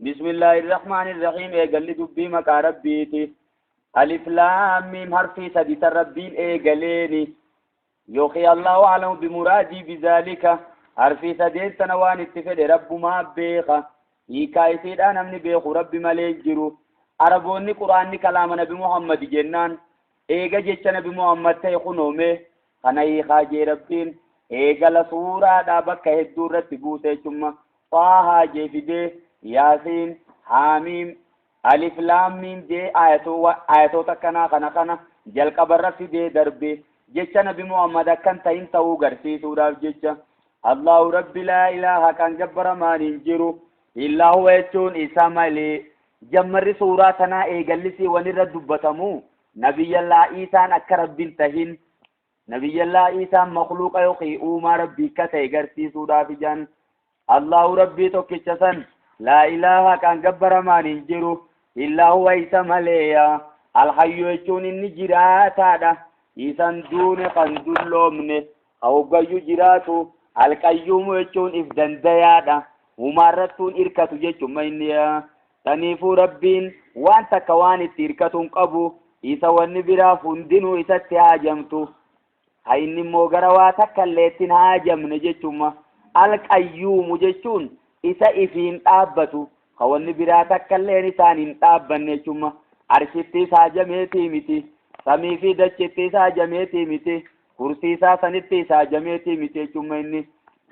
بسم الله الرحمن الرحيم قال دبي مكا ربيتي ألف لام ميم حرفي سديت ربين قاليني يوخي الله أعلم بمرادي بذلك حرفي سديت سنوان اتفد رب ما بيخا يكايسيد أنا من بيخ رب مليجرو عربوني قرآن كلام نبي محمد جنان جيش نبي محمد تيخنومي خنا يخاجي ربين لسورة دابك هدورة تبوتي ثم طه جيفده ياسين حاميم ألف لام ميم دي آياتو تكنا كنا جل قبر في دي دربي جيش نبي محمد كان تين تو غرسي سورة جيش الله رب لا إله كان جبر ما ننجرو إلا هو يتون إسامالي جمر سورة تنا إيجلسي ونرد دبتمو نبي الله إيسان أكرب بنتهن نبي الله إيسان مخلوق يوخي أوما ربي كتاي غرسي سورة في جان الله ربي توكيشسن لا إله كان جبر ما ننجرو إلا هو إسامالي الحي يتون النجرات هذا إيسان دون قندلومن أو قيو جراتو القيوم يتون إفدن ديادا ومارتون إركاتو جيشو مينيا تنيفو ربين وانت كواني تيركتون قبو إيسا والنبرا فندنو إيسا تهاجمتو هايني موغرواتك الليتين هاجم نجيشو القيوم جيشون إيسا إفين تابتو خواني براتك اللين إسانين تابن نجيشو عرشتي ساجميتي متي سمي في دجتي ساجميتي متي كرسي سانتي ساجميتي متي جمعني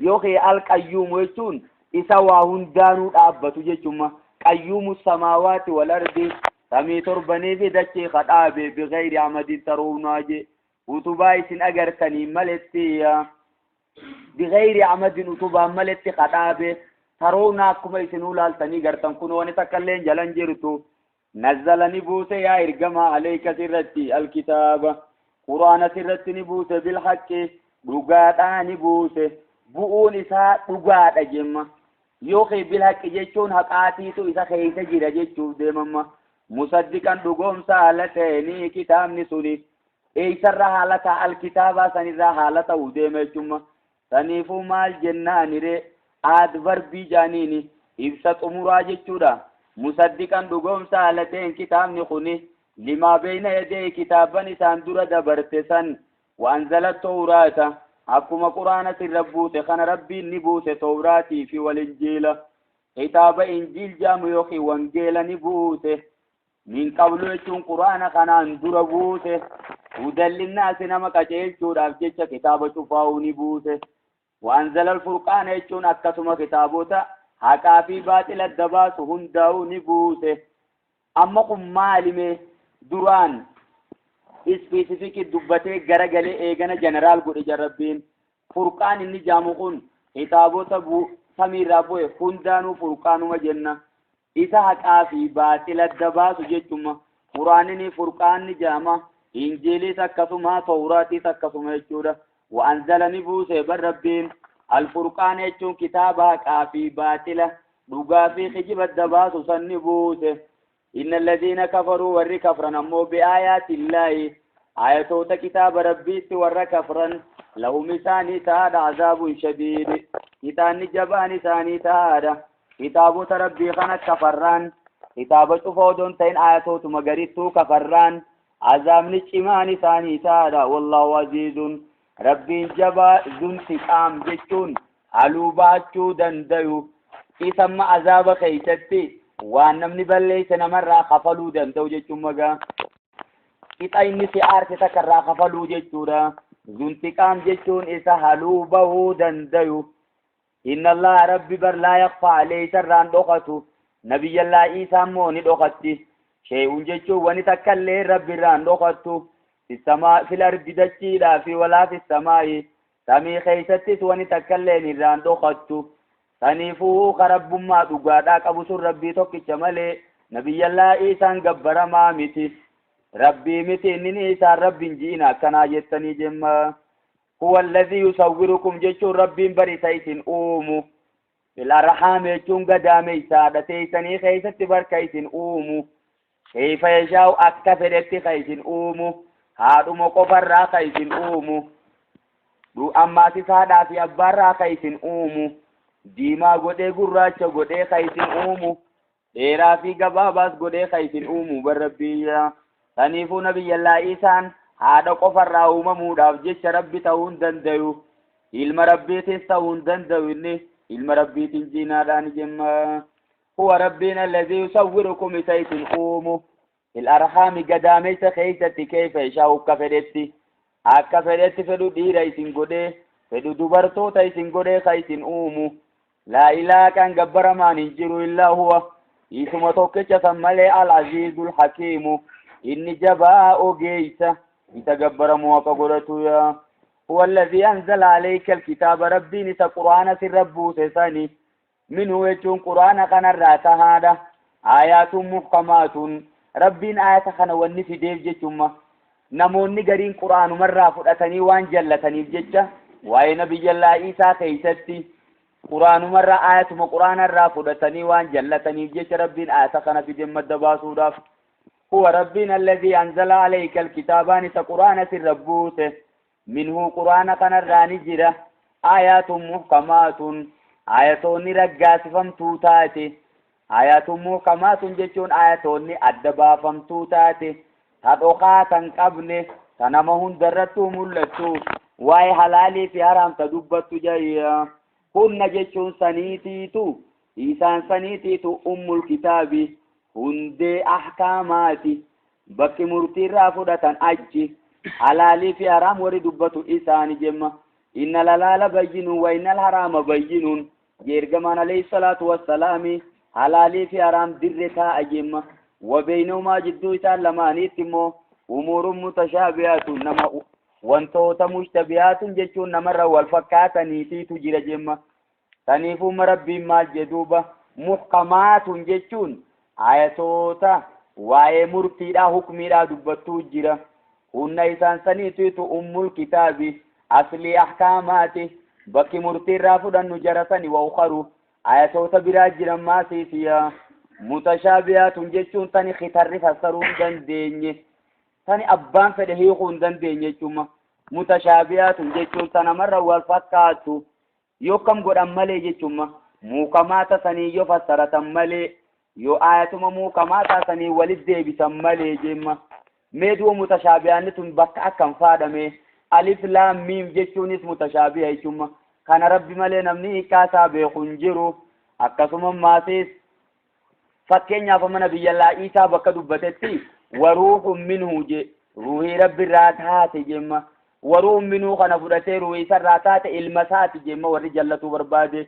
يوخي القيوم جيشون إيسا واهن دانو تابتو جيشو قيوم السماوات والأرض سمي تربني في دجي خطابي بغير عمد تروناجي وتبايسن أغرتني ملتي بغير عمد وتبا ملتي خطابي تروناكم يسنو لالتني غرتن كنوني تكالين جلن جرتو نزلني بوسي يا إرقما عليك سرتي الكتاب قرآن سرتي نبوسي بالحق رقاتاني بوسي بؤون إساء رقات أجمع يوخي بالحق جيشون حقاتي تو إسا خيسا جيرا جيشوف ديمما مصدقا دقوم سالتيني كتاب نسولي إيسر حالتا الكتابة سنرى حالتا وديمشوما سنيفو مال جنان ري آدبر بيجانيني إبسط أمورا جيشورا مصدقا دقوم سالتين كتاب نخوني لما بين يدي كتابا نسان دورا دبرتسان وأنزل التوراة أكما قرآن سربوت خان ربي نبوت توراتي في والإنجيل كتاب إنجيل جام يوخي وانجيل نبوت من قبل يكون قرآن خان دربوت ودل للناس نمك جيل جود أفجيش كتاب شفاو نبوت وأنزل الفرقان يكون أكتم كتابوتا حكا في باطل الدباس هنداو نبوت أما قم مالمي دران اسبيسيفيك دبته غرغله ايغنا جنرال غودي جربين فرقان اني جامقون كتابوتا بو سمير رابو فندانو فرقانو مجنة إذا حقا في باطل الدباس جيتما قرآنني فرقان جاما إنجيلي سكسما توراتي سكسما يجورا وأنزلني بوسي بربين الفرقان يجون كتابا في باطل دوغا في خجب الدباس سنبوسي إن الذين كفروا ور كفرن أمو بآيات الله آياتوت كتاب ربي ور كفرن لهم ثاني تاد عذاب شديد كتاب جبان ثاني تاد كتاب ربي خنا كفران كتاب شفودون تين آياتوت مغريتو كفران عذاب نچمان ثاني تاد والله عزيز ربي جبا ذن انتقام جچون علوباچو دنديو اسم عذاب خيتتي وان نمني بلي سنمرا خفلو دندو جچون مغا كتايني سيار تكرا خفلو جچورا ذن انتقام جچون اسا حلوبو دنديو إن الله ربي بر لا يخفى عليه سران دوقتو نبي الله عيسى موني دوقتي شيء جچو وني تكلي ربي ران دوقتو في السماء في الأرض دچي لا في ولا في السماء سمي خيستي وني تكلي نيران دوقتو سنيفو خرب ما دوغادا قبو سر ربي توكي چملي نبي الله عيسى قبر ما متي ربي متي إنني عيسى ربي جينا كنا جتني جمّا هو الذي يصوركم جيشو ربي بريتيتين أومو الأرحام يجون قدامي سادتيتني خيست بركيتين أومو كيف يشاء أكفرت خيتين أومو هادو مقفر راقيتين أومو دو أما تسادا في أبار راقيتين أومو ديما قدي قراش قدي خيتين أومو إيرا في قباباس قدي خيتين أومو بربيا تنيفو نبي الله إيسان هذا قفر راوما موداف جيش ربي تاون دنديو علم ربي تستاون دنديو إني علم ربي تنجينا دان جمّا هو ربنا الذي يصوركم سيت الأومو الأرحام قداميس خيست كيف يشاء كفرتي أكفرتي فدو ديرا يسنقودي فدو دبرتو تيسنقودي خيسن أومو لا إله كان قبر ما ننجر إلا هو اسم توكيش سمالي العزيز الحكيم إني جباء جيسة يتقبر موقع قرأتو يا هو الذي أنزل عليك الكتاب ربي نسى قرآن سربو سيساني منه يجون قرآن كان الرات هذا آيات محكمات ربين آيات كان ونفي ديف جيشما نموني قرين قرآن مرة فرأتني وان جلتني بجيشة وأي نبي الله إيسا كيستي قرآن مرة آيات قرآن الرا فرأتني وان جلتني بجيشة ربين آيات كان في جمة دباسو داف هو ربنا الذي أنزل عليك الكتابان سقرآن سربوته منه قرآن كان الراني جرة آيات محكمات آياتوني رجاس فمتوتاتي آيات محكمات جتون آياتوني أدبا فمتوتاتي تدوقاتا قبل تنمهن درتو ملتو واي حلالي في حرام تدبت جايا هن جتون سنيتيتو إيسان سنيتيتو أم الكتاب هندي أحكاماتي بكي مرتي رافدة أجي حلالي في حرام وردبتو إيسان جمّا إن الحلال بين وإن الحرام بين يرجمان عليه الصلاة والسلام حلالي في حرام درتا أجمّا وبينهما جدو لماني تمو أمور متشابهات نما وانتو مشتبهات جتون نمر والفكات نيتي تجرى جمّا تنيفو مربي مال جدوبة محكمات جتون آياتوتا واي مرتيدا حكميدا دبتو جرى هن إسان سنيتو أم الكتاب أصلي أحكاماتي بكي مرتي رافدن نجرسني وأخرو آياتوتا براجرا ما سيسيا متشابهات جتون تاني خطر فسرون دنديني تاني أبان فدهيقون دنديني جمّا متشابهات جتون تنمر والفكاتو يوكم قد أمالي جتون موكماتا سني يفسرة أمالي يو آياتما موكماتا سني ولد ديبس أمالي جمّا ميدو متشابهان بك أكم فادمي ألف لام ميم جتونيس متشابه جمّا كان ربي مالي نمني كاسا بيخنجرو أكسوم ماسيس فكين فمن نبي الله عيسى بك دبتتي وروح منه جي روحي رب الراتات جمّا وروح منه خنا فرتي روحي سراتات المسات جمّا ورجلته برباده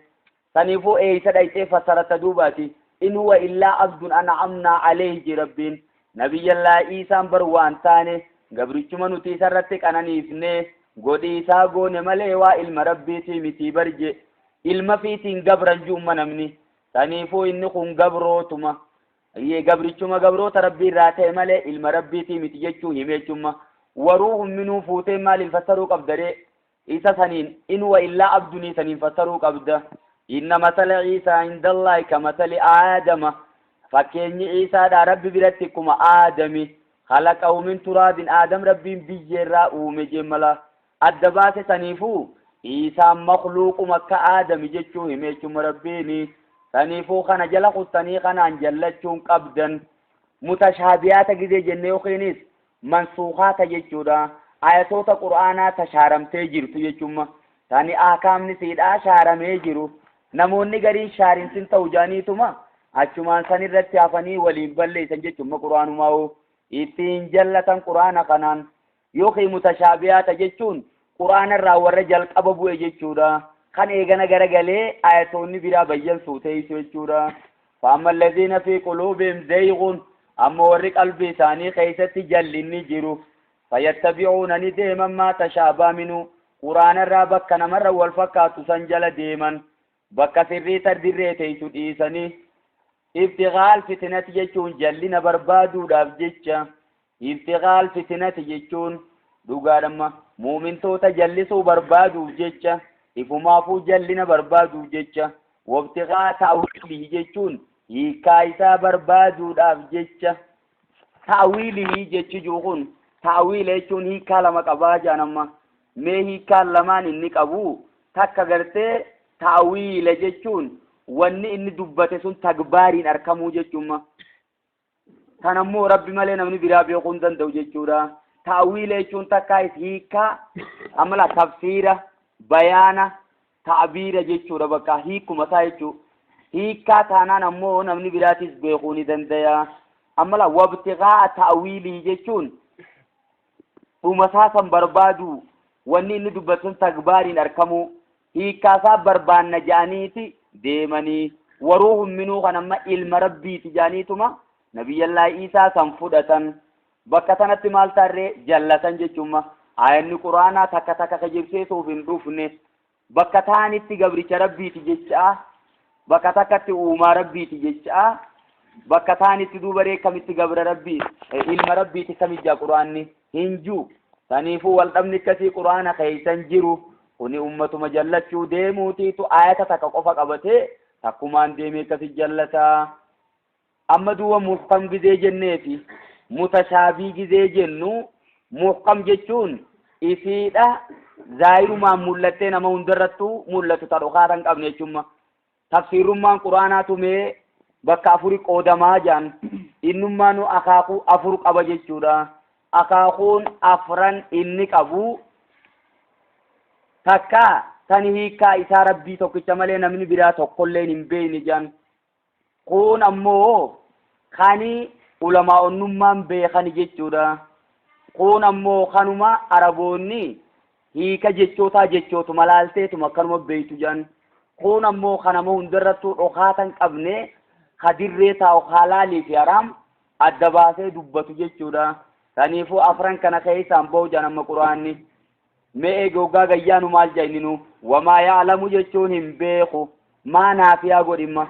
تنيفو عيسى دايتي فسرت دوباتي إن هو إلا عبد أنعمنا عليه ربين نبي الله عيسى بروان تاني قبرتشما نتي سرتك أنا نيفني قدي ساقون مليوا إلما ربيتي متي برجي إلما فيتين قبرا جوما نمني تنيفو إنكم قبروتما هي قبرتشما قبروت ربي راتي ملي إلما ربيتي متي جتشو هميتشما وروح منه فوتي مال الفسروا قبدري إيسا سنين إن هو إلا عبدني سنين فسروا قبدا إن مثل عيسى عند الله كمثل آدم فكين عيسى دا ربي برتكم آدمي خلقه من تراب آدم ربي بيجرا ومجملا الدباس سنيفو عيسى مخلوق مكة آدم جتشو هميشم ربيني سنيفو خنا جلق السني خنا انجلتشون قبدا متشابهات جزي جنيو خينيس منسوخات جتشو دا آياتوتا قرآنا تشارمتي جرتو جتشو تاني آكام نسيد آشارمي جرو نموني غري شارين سن توجانيتما achumaan san irratti hafanii waliin balleessan jechuun quraanu maa'u ittiin jallatan quraana kanaan yookiin mutashaabihaata jechuun quraana irraa warra jalqaba bu'e jechuudha kan eegana garagalee ayatoonni biraa bayyansu ta'eesu jechuudha فأما الذين في قلوبهم زيغ أما ورق قلبي ثاني خيست جلني جرو فيتبعون نديما ما تشابه منه قرآن الرابك كان مرة والفكات سنجل ديما بك سري تردري تيسو إيساني ibtigaal fitnati jechuun jallina barbaaduudhaaf jecha ibtigaal fitnati jechuun dhugaadhamma muumintoota jallisuu barbaaduuf jecha ifumaafuu jallina barbaaduuf jecha wabtigaa ta'wiilihi jechuun hiikaa isaa barbaaduudhaaf jecha ta'wiilihi jechi juuqun ta'wiila jechuun hiikaa lama qabaa jaanamma mee hiikaan lamaan inni qabu takka gartee ta'wiila jechuun wanni inni dubbate sun tagbaariin arkamuu jechuudha. Kanammoo rabbi malee namni biraa beekuu hin danda'u jechuudha. Ta'wiila jechuun takka hiikaa amala tafsiira bayaana ta'biira jechuudha bakka hiikuma isaa jechuudha. Hiikaa taanaan ammoo namni biraatis beekuu ni danda'a. Amala wabtigaa ta'wiilii jechuun dhuma isaa san barbaadu wanni inni dubbate sun tagbaariin arkamuu hiikaa isaa barbaanna jedhaniiti deemanii waruuhum minuu kan amma ilma rabbiiti jedhaniituma nabiyyallaahi Isaa san fudhatan bakka sanatti maal tarree jallatan jechuudha. Ayanni quraanaa takka takka kajibseesuuf hin dhufne bakka taanitti gabricha rabbiiti jechaa bakka takkatti uumaa rabbiiti jechaa bakka taanitti duubaree kamitti gabra rabbii ilma rabbiiti kamijjaa quraanni hin jiru. Saniifuu wal dhabni akkasii quraana keeysan jiru kuni ummatuma jallachuu deemuutiitu ayata takka qofa qabatee takkumaan deemee akkasi jallataa. Amma duuba muhkam gizee jenneefi mutashaabii gizee jennu muhkam jechuun isiidha zaahirumaan mul'attee nama hundarrattuu mul'atu ta dhokaatan qabne jechuudha. Tafsiirummaan quraanaatu mee bakka afuri qoodamaa jaan innummaan akaakuu afur qaba jechuudha. Akaakuun afran inni qabu takka tani hiikaa isaa rabbii tokkicha malee namni biraa tokkolleen hin beekne jaan. Kun ammoo kani ulamaa onnummaan beekani jechuudha. Kun ammoo kanuma araboonni hiika jechootaa jechootu malaalteetuma akkanuma beeytu jaan. Kun ammoo kanama hundarrattuu dhokaatan qabne hadirree taa'u halaalii fi haraam adda baasee dubbatu jechuudha. Saniifuu afran kana keessaan bahu jaan amma quraanni mee gogaa gayyaanu maal jayninu wamaa yaalamu jechuun hin beeku maa naafiyaa godhimma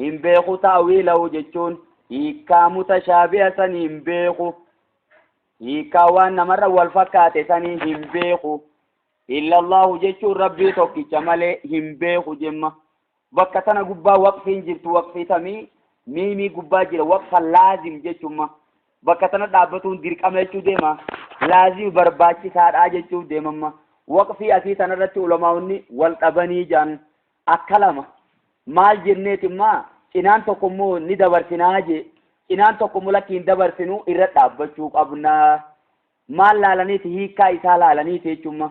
hin beeku ta'wiilahu jechuun hiikaa mutashaabiha san hin beeku hiikaa waan namarra wal fakkaate sanii hin beeku illallahu jechuun rabbii tokkicha malee hin beeku jemma. Bakka tana gubbaa waqfiin jirtu waqfii tamii miimii gubbaa jira waqfa laazim jechuudha. Bakka tana dhaabbatuun dirqama jechuu deema laazim barbaachisaadha jechuu deemamma. Waqfii asii sanarratti ulamaa'onni wal dhabanii jaan akka lama maal jenneetimmaa cinaan tokko immoo ni dabarsinaa je cinaan tokko immoo lakki hin dabarsinu irra dhaabbachuu qabna. Maal laalaniiti hiikaa isaa laalaniiti jechuudha.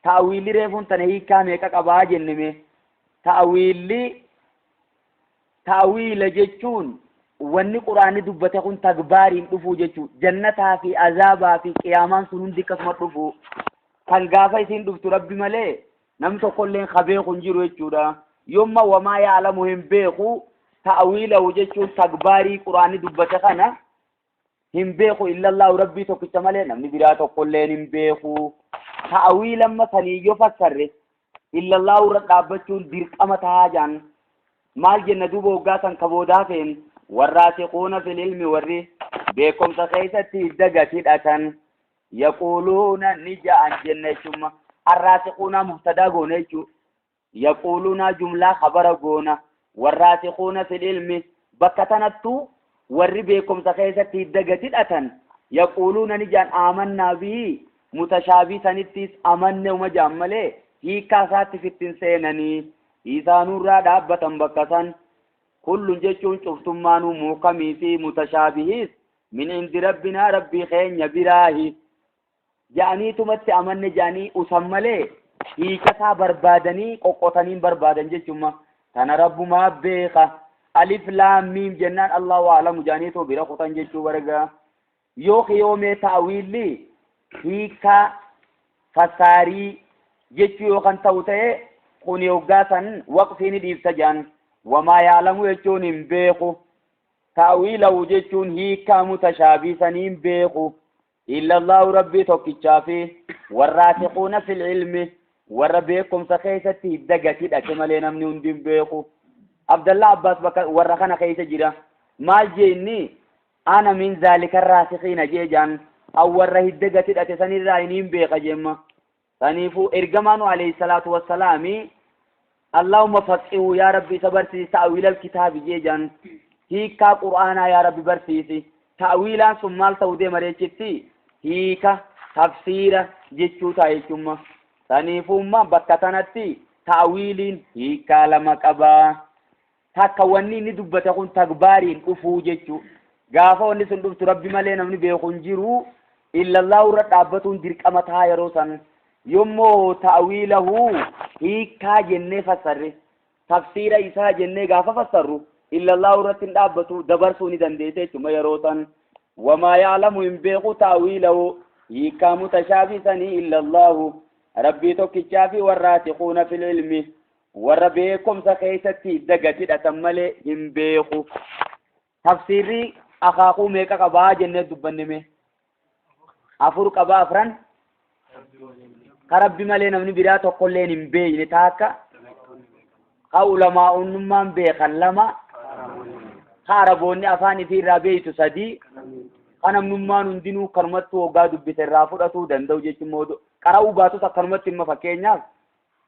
Ta'wiilli reefuun tana hiikaa meeqa qabaa jenneme ta'wiila jechuun wanni quraanni dubbate kun tagbaariin dhufuu jechuudha. Jannataa fi azaabaa fi qiyaamaan sun hundi akkasuma dhufu kan gaafa isiin dhuftu rabbi malee namni tokkolleen beeku hin jiru jechuudha. Yoomma wamaa yaalamu hin beeku ta'wiilahu jechuun tagbaarii quraanni dubbate kana hin beeku illallahu rabbii tokkicha malee namni biraa tokkolleen hin beeku. Ta'wiilamma saniyyoo fassarre illallahu irra dhaabbachuun dirqama tahaa jaan maal jenna duuba waggaa kan kaboodaa feen والراسخون في العلم والري بكم تخيستي دغتيداتن يقولون نجا عن جنة الراسخون مبتدا غونيچو يقولون جمله خبر غونا والراسخون في العلم بكتنتو وري بكم تخيستي دغتيداتن يقولون نجا آمنا به متشابه سنتيس امنه ومجامله هي كاسات فتن سينني اذا نور دابتن بكتن كل جيشون شفتمانو موقمي في متشابهيس من عند ربنا ربي خين يبراهي جاني تمت أمن جاني أسمالي هي كسا بربادني قوقتنين بربادن جيشوما تانا رب ما بيخا ألف لام ميم جنان الله أعلم جاني تو برقوتن جيشو برقا يوخ يومي تأويل لي هي كا فساري جيشو يوخن توتي خوني وقاسن وقفيني ديفتجان وما يعلم يجون بيخو تأويله جتون هيكا متشابسين بيخو إلا الله ربي توكيشافي والراسخون في العلم وربيكم سخيستي الدقاتي أكملين من دين بيخو عبد الله عباس بك ورخنا خيس جرا maal jeenni ana min zaalika raasikiina jeejaan awwarra hidda tidhate sanirraa iniin beeka jemma saniifuu ergamaanu alayhi salaatu wassalaami اللهم فقهه يا ربي سبرسي تأويل الكتاب جيجان هيكا قرآنا يا ربي برسيسي تأويلا سمال سودي مريشتي هيكا تفسير جيشو تايشوما سنيفوما بكتانتي تأويلين هيكا لما كبا تاكواني ندبتكون تكبارين أفو جيشو غافا وني سندبت ربي مالينا من بيخون جيرو إلا الله رتابتون ديرك أمتها يروسان يومو تأويله هيكا جنة فسره تفسير إساء جنة غافة فسره إلا الله رتن دابتو دبرسوني دنديته ثم يروتن وما يعلم إن بيقو تأويله هيكا متشابسني إلا الله ربي توكيشافي والراتقون في العلم وربيكم سخيستي دقتي أتمالي إن بيقو تفسيري أخاقو ميكا قبا جنة دبنمي أفر قبا أفران كربي مالي نمني براتو قلين مبين تاكا علماء نمان بيخن لما خاربوني أفاني في رابيت سدي أنا نمان ندينو كرمتو وقادو بترافرتو دندو جيش مودو كراو باتو تا كرمت ما فكينيا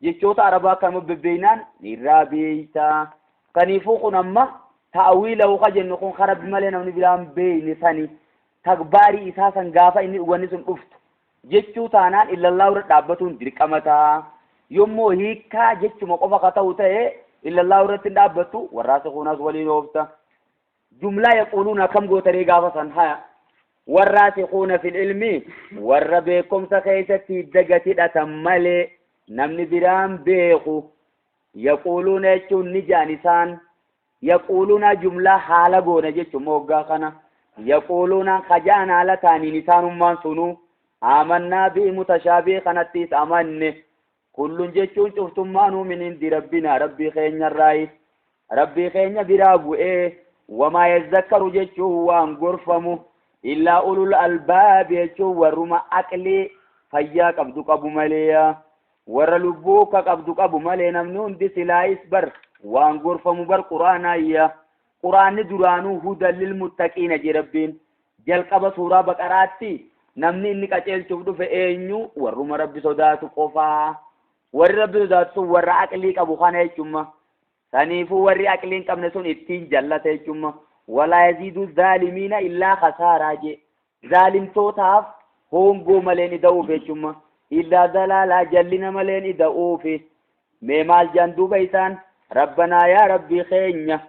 جيشوتا عربا كرمت ببينان رابيتا كنيفوق نما تأويله خجن نكون خربي مالي نمني برام بين ثاني تكباري إساسا غافا إني أغنسون أفت jechuu taanaan illallah irra dhaabbatuun dirqamata yommuu hiikaa jechuma qofa ka ta'u ta'e illallah irratti dhaabbatu warraasikuunas waliin oofta jumlaa yaquuluuna kam gootaree gaafa san haya warraasikuuna fil ilmi warra beekumsa keessatti dagatidhatan malee namni biraan beeku yaquuluuna jechuun ni jaan isaan yaquuluuna jumlaa haala goona jechuma waggaa kana yaquuluuna kajaan haala taaniin isaanummaan sunuu آمنا به متشابه خنتيس أمن كل جيشون شفتم ما من عند ربنا ربي خينا الرأي ربي خينا برابو وما يذكر جيشو وان غرفمو إلا أولو الألباب جيشو ورما أكلي فيا قبدو قبو مليا ورلبوك قبدو قبو مليا نمنون دي سلايس بر وان غرفمو بر قرآن آيا قرآن درانو هدى للمتقين جربين جل قبا سورة بقراتي namni inni qaceelchuuf dhufe eenyu warruma rabbi sodaatu qofaa warri rabbi sodaatu warra aqlii qabu kana jechuudha saniifuu warri aqlii hin qabne sun ittiin jallata jechuudha walaa yaziidu zaalimiina illaa khasaaraa je zaalimtootaaf hongoo malee ni da'uuf jechuudha illaa dalaalaa jallina malee ni da'uuf mee maal jaan duuba isaan rabbanaa yaa rabbii keenya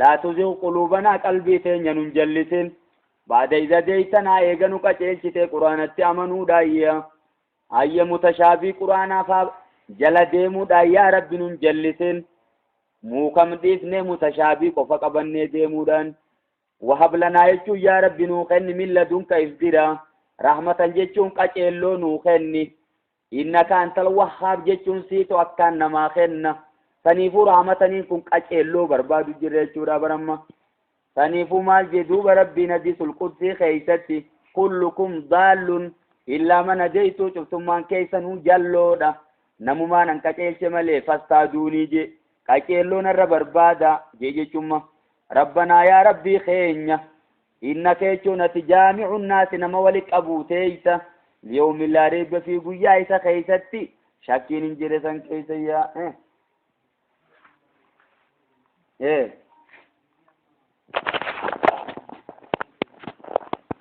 laa tuzigh quluubanaa qalbii teenya nun jallisin بعد إذا ديتنا إيجانو كتير قرآن تأمنوا دايا أي متشابه قرآن فاب جل ديمو دايا رب نجلسن مو كم ديسن متشابه كفك بني ديمو دان وهب لنا يجو يا رب نوخن من لدنك إفدرا رحمة جيشون كتيلو نوخني إنك أنت الوهاب جيشون سيتو أكان نما خن سنيفو رحمة نكون كتيلو بربادو جريشو رابرما سنيفو مال جدوب ربي نديس القدس خيستي كلكم ضال إلا من نجيتو شفتم من كيسنو جلودا نمو ما ننكتيل شمالي فاستادوني جي كتيلون الربربادا جي شما ربنا يا ربي خينيا إنك يشون تجامع الناس نمولك أبو تيسا اليوم لا ريب في قيايسا خيستي شاكين انجرسان كيسا يا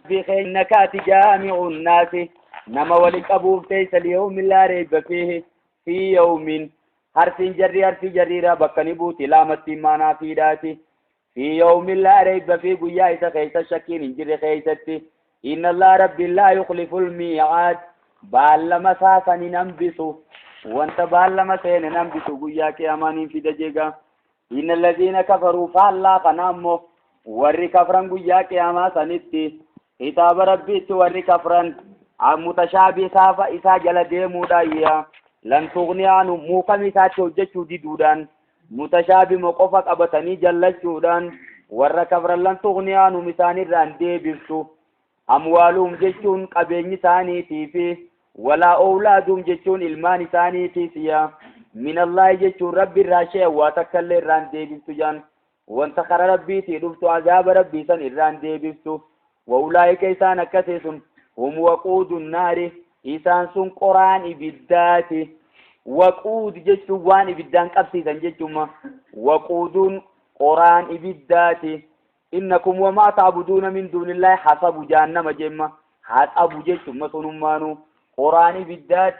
بخينك تجامع الناس نما ولك أبو تيس اليوم لا ريب فيه في يوم حرف جريرة بكني بوتي لامت مانا في داتي في يوم لا ريب فيه قيايس خيس شكين انجر خيستي إن الله رب لا يخلف الميعاد بالما ساسا ننبسو وانت بالما سين ننبسو قياك أمانين في دجيغا إن الذين كفروا فالله قنامو ورّي كفران قياك أما سنتي كتاب ربي ورّي كفران متشابه سافا إسا جل ديمو دايا لن تغني عنه موقم إسا توججو دي دودان متشابه موقفك أبتني جل جودان ورّ كفران لن تغني عنه مساني راندي بفتو أموالهم ججون قبين ثاني تيفي ولا أولادهم ججون إلمان ثاني تيفيا من الله ججون ربي الراشي واتكالي راندي بفتو جان وانت خر ربي تدفت عذاب ربي سن إران دي بفتو وأولئك إسان أكسسن هم وقود النار إسان سن قرآن إبدات وقود جتشو وان إبدان قبسيسا جتشو وقود قرآن إبدات إنكم وما تعبدون من دون الله حسب جهنم جمة حسب جتشو مسنمانو قرآن إبدات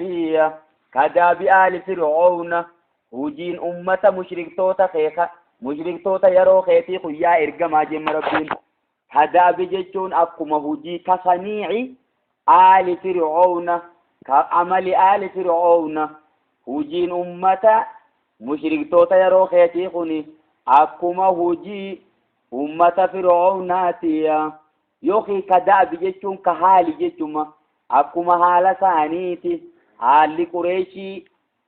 كداب آل فرعون وجين أمة مشركتوتا خيخة مشركتوتا يرو خيتي خيا إرقما جم ربين كداب جتشون أكما هجي كصنيع آل فرعون كعمل آل فرعون وجين أمة مشركتوتا يرو خيتي خني أكما هجي أمة فرعوناتي يوخي كداب جتشون كهالي جتشون أكما حالة ثانيتي حالي قريشي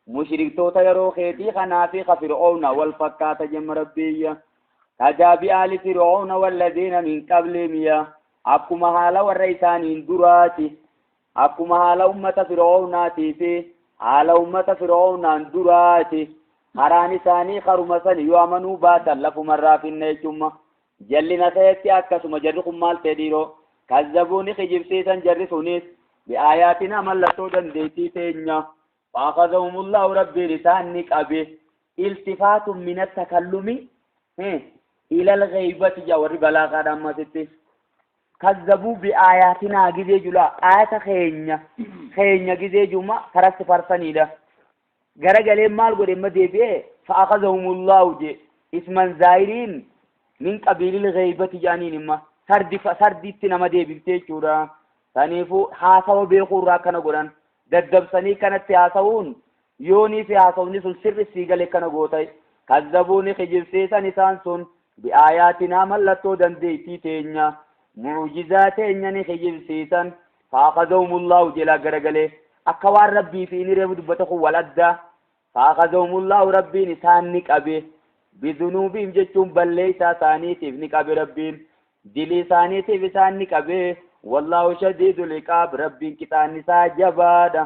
مشركتوتا يرو خيتي خنافي فرعون والفكات جم ربية كداب آل فرعون والذين من قبلهم أكما حالة والرئيسانين دراتي أكما حالة أمة فرعوناتي في حالة أمة فرعون دراتي هراني ثاني خرمسان يؤمنوا باتا لفو مرة في النجمة جلنا خيتي أكسما جرخم مال تديرو كذبوني خجب سيسا جرسونيس بآياتنا ملتو دنديتي تينيا فأخذهم الله ربي لسانك أبي التفات من التكلم إلى الغيبة جاور بلاغة دمّا ستي كذبوا بآياتنا جزي جلا آيات خينيا جزي جمع فرست فرساني ده غرقلين مال قد مدي بيه فأخذهم الله جي اسما زائرين من قبيل الغيبة جانين ما سردي تنما دي بيبتي جورا ثانيفو حاسوا بيخورا كان قران ددبسني كانت حاسوون يوني في حاسوني سن سر سيغل كان غوتاي كذبوني خجبسيسا نسان سن بآياتنا ملتو دنديتي تينيا معجزات إنني خجبسيسا فأخذهم الله جلا غرغلي أكوار ربي في نريب دبتخو ولده فأخذهم الله ربي نسان نقبه بذنوبهم جتشون بليسا ثانيتي نقبه ربين دلي ثانيتي بسان نقبه والله شديد العقاب ربي كتان نساء جبادا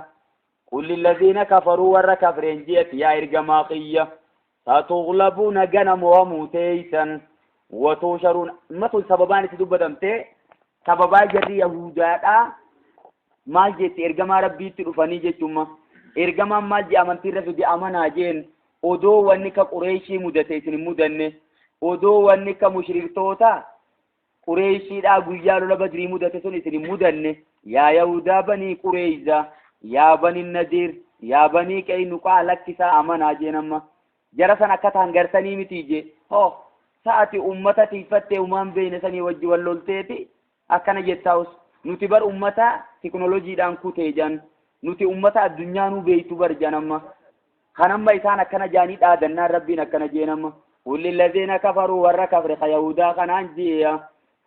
كل الذين كفروا ور كفرين جيت يا إرقماقية ستغلبون غنم وموتيسا وتوشرون متى سببان تدبدمتي سببا جري يهودا مال جيت إرقما ربي تلفني جتما إرقما مال جي أمنتي رفي أمنا جين odoo wanni ka qureeshii mudate isin mudanne odoo wanni ka mushriktoota qureeshiidhaa guyyaa lola badrii mudate sun isin mudanne yaa yahudaa banii qureeyza yaa banii nadiir yaa banii qaynuqaa lakkisaa amanaa jeenamma jara san akka ta'an gartanii miti je ho sa'ati ummata tiifattee umaan beeyne sanii wajji wal lolteeti akkana jettaus nuti bar ummata teknolojiidhaan kutee jan nuti ummata addunyaa nu beeytu bar janamma خنما إسانا كنا جاني دادنا ربنا كنا جينما وللذين كفروا وركفر خيهودا خنان جيا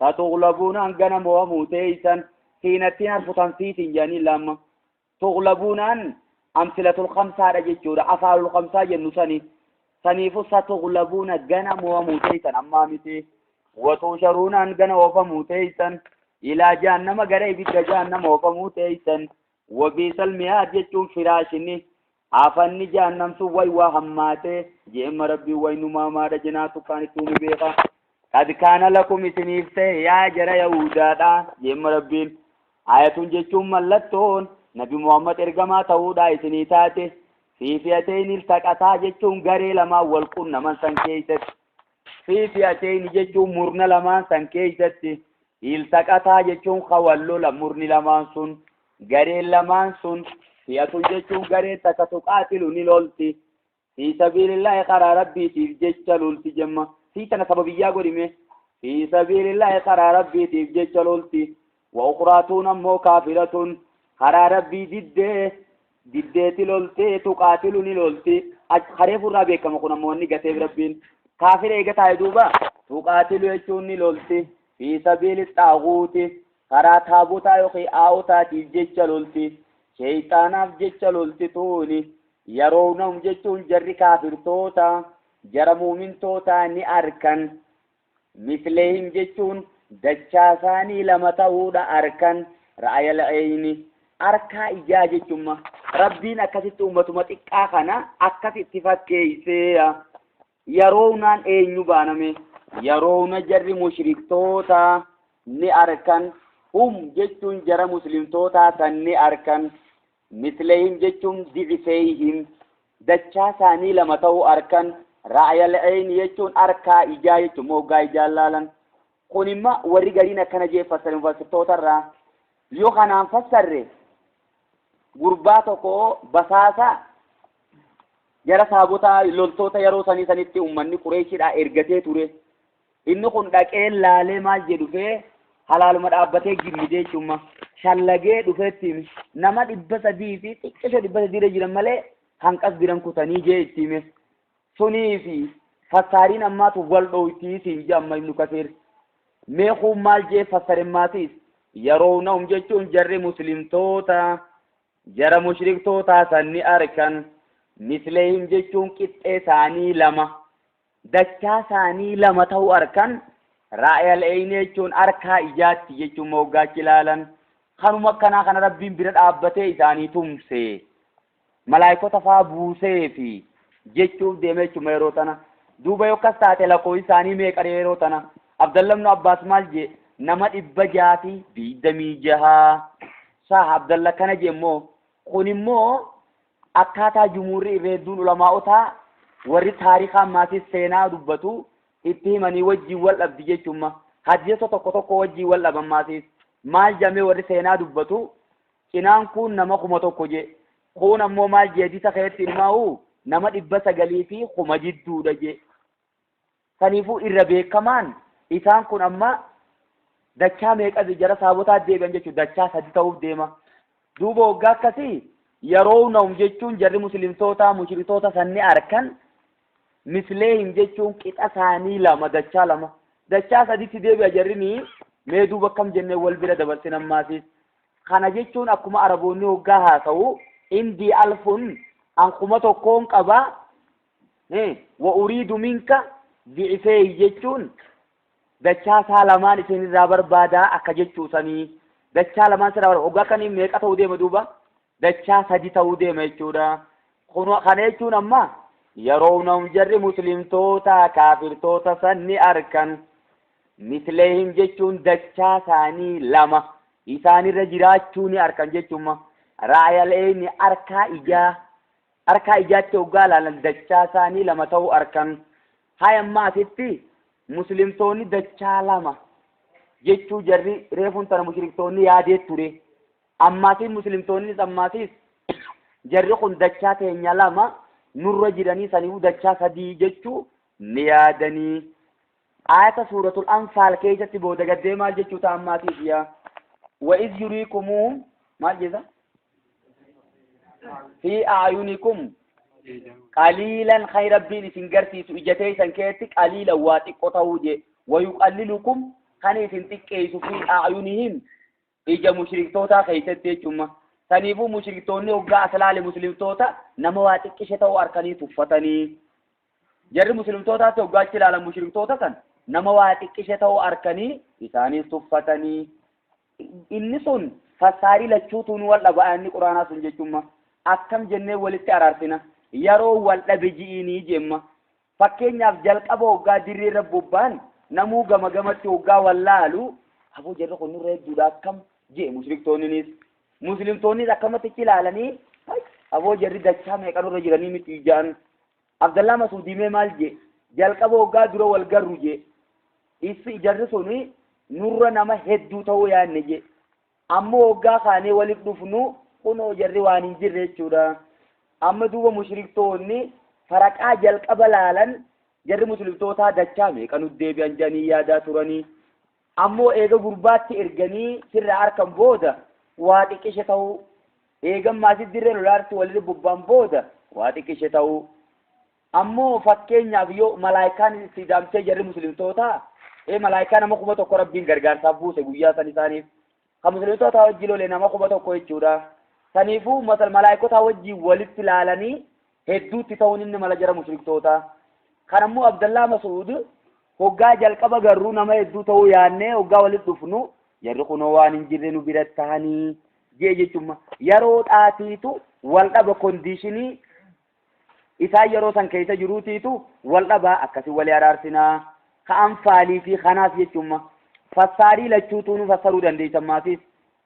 فتغلبون أنقنا موموتيسا حينتين الفتن فيتين جاني لما تغلبون أن أمثلة الخمسة رجيجورا أفعال الخمسة جنساني سنيفو ستغلبون أنقنا موموتيسا أمامتي وتوشرون أنقنا وفموتيسا إلى جهنم قريب جهنم وفموتيسا وبيس المياه جيجون فراشني أفني جهنم سوى وهماته جيم ربي وينما ما رجناتو كانت تومي بيخا قد كان لكم سنيفته يا جرى يهودا جيم ربي آية جيشم ملتون نبي محمد إرقما تهودا سنيتاته في فئتين التقطا جيشم غري لما والقن من سنكيست في فئتين جيشم مرن لما سنكيست التقطا جيشم خوالو لمرن لما سن غري لما سن فيها تجتشون غري تقاتل نلولتي في سبيل الله قرى ربي تفجج لولتي جمع في تنا سببيا قريمه في سبيل الله قرى ربي تفجج لولتي وأخراتون أمو كافرة قرى ربي ضد لولتي تقاتل نلولتي خريف الرابع كما كنا موني قتيب ربين كافر إيقا دوبا تقاتل يجون نلولتي في سبيل الطاغوت قرى تابوتا يخي آوتا تفجج لولتي شيطاناف جيچا لولتتوني يرونهم جيچون جري كافر توتا جرى مؤمن توتا ني أركن مثلهم جيچون دجاساني لما تهود أركن رأي العين أركا إجاجي جمع ربنا أكثت أمتمتك آخنا أكثت اتفاق كيسي يرونان أين يبانمي يرون جر مشركتوتا ni arkan jechuun jara muslimtootaa san ni arkan mislehim jechuun di'ifeeyhim dachaa isaanii lama ta'uu arkan ra'yal ayn jechuun arkaa ijaa jechuun moggaa ijaa laalan kunimma warri gariin akkana jeeffatan fassirtootarraa yoo kanaan fassarre gurbaa tokko basaasa jara saabotaa loltoota yeroo sanitti ummanni Qureeshidhaa ergatee ture inni kun dhaqee laalee maal jedhu fee halaaluma dhaabbatee gimmidee jechuudha shallagee dhufeetti nama 300 fi xiqqisho 300 jiran malee hanqas biran kutanii jee ittime sunii fi fassaariin ammaatu wal dhoowtii siin jamma ibnu Kasiir meequu maal jee fassarimmaatiis yeroo na'um jechuun jarri muslimtoota jara mushriktoota sanni arkan mislehim jechuun qixxee isaanii lama dachaa isaanii lama ta'uu arkan ra'yal ayn jechuun arkaa ijaatti jechuun moggaachi ilaalan kanuma akkanaa kana rabbiin bira dhaabbatee isaanii tumse malaayikota faa buusee fi jechuuf deeme jechuudha yeroo tana duuba yookas taate lakoo isaanii meeqa yeroo tana Abdallah ibn Abbas maal je nama 626 saa Abdallah kana jemmoo kun immoo akkaataa jumuurri irreedduun ulamaa'otaa warri taarikaa maatis seenaa dubbatu itti himanii wajjii wal dhabdi jechuudha hadiisa tokko wajjii wal dhaban maatis maal jamee warri seenaa dubbatu cinaan kun nama 1,000 je kun ammoo maal jeedisa keessatti ilmaa'u nama 900 fi 1,000 jidduudha je saniifuu irra beekamaan isaan kun amma dachaa meeqa jara saabotaa deebi'an jechuudha dachaa 3 ta'uuf deema duuba waggaa akkasii yeroo na'um jechuun jarri muslimtoota mushriktoota sanni arkan mislehim jechuun qixa isaanii lama dachaa 3 deebi'a jarrini mee duuba akkam jennee wal bira dabarsin ammaasis kana jechuun akkuma araboonni waggaa haa ta'u indii alfun an 1,000 qaba wa uriidu minka di'ifeey jechuun dachaa isaa lamaan isinirraa barbaadaa akka jechuusanii dachaa lamaan sirraa barbaada waggaa kanii meeqa ta'uu deema duuba dachaa 3 ta'uu deema jechuudha kana jechuun amma yeroo na'um jarri muslimtoota kaafirtoota sanni arkan mislehim jechuun dachaa isaanii lama isaanirra jiraachuu ni arkan jechuudha ra'yal ayn arkaa ijaatti waggaa laalan dachaa isaanii lama ta'uu arkan hay ammaasitti muslimtoonni dachaa lama jechuu jarri reefun tana mushriktoonni yaadee ture ammaasis muslimtoonnis jarri kun dachaa teenya lama nurra jiranii saniifuu dachaa 3 jechuu ni yaadanii ayata suuratul anfaal keessatti booda gaddee maal jechuu ta'a ammaatiif yaa wa iz yuriikumuhum maal jeza fi a'yunikum qaliilan khayrabbiin isin garsiisu ijatee isan keessatti qaliilan waa xiqqoo ta'uu je wa yuqallilukum kan isin xiqqeessu fi a'yunihim ija mushriktoota keessatti jechuudha saniifuu mushriktoonni waggaa aslaale muslimtoota nama waa xiqqishe ta'uu arkanii tuffatanii jarri muslimtootaatti waggaatti ilaalan mushriktoota san nama waa xiqqishe ta'uu arkanii isaaniis tuffatanii inni sun fassaarii lachuutuun wal dhaba'anii quraanaa sun jechuudha akkam jennee walitti araarsina yeroo wal dhabe ji'inii jemma fakkeenyaaf jalqaba waggaa dirreerra bobba'an namuu gama gamatti waggaa wallaalu aboo jarri kun nurra hedduudha akkam jee muslimtoonnis akkamatti ilaalanii aboo jarri dachaa meeqa nurra jiranii miti jaan Abdallah Masuudimee maal je jalqaba waggaa dura wal garru je issi jarri suni nurra nama hedduu ta'uu yaanne je ammoo waggaa kaanee waliif dhufnu kunoo jarri waan hin jirre jechuudha amma duuba mushriktoonni faraqaa jalqaba laalan jarri muslimtootaa dachaa meeqa nu deebi'an jedhanii yaadaa turanii ammoo eega gurbaatti erganii sirra harkan booda waa xiqqishe ta'uu eegammaasi dirree lolaarti walirra bobba'an booda waa xiqqishe ta'uu ammoo fakkeenyaaf yoo malaayikaan itti daamtee jarri muslimtootaa malaayikaa nama 1,000 rabbiin gargaarsaaf buuse guyyaa san isaaniif kan muslimtootaa wajji lolee nama 1,000 jechuudha saniifuu malaayikotaa wajji walitti ilaalanii hedduutti ta'uun inni mala jara mushriktoota kan ammoo Abdallah Masuud hoggaa jalqaba garuu nama hedduu ta'uu yaannee hoggaa walitti dhufnu jarri kunoo waan hin jirre nu bira ta'anii jee jechuudha yeroo dhaatiitu wal dhaba kondiishinii isaa yeroo san keessa jiruutiitu wal dhaba akkasii walii araarsinaa كأنفالي في خناس يجمع فساري لچوتون فسروا دنديسا ماسيس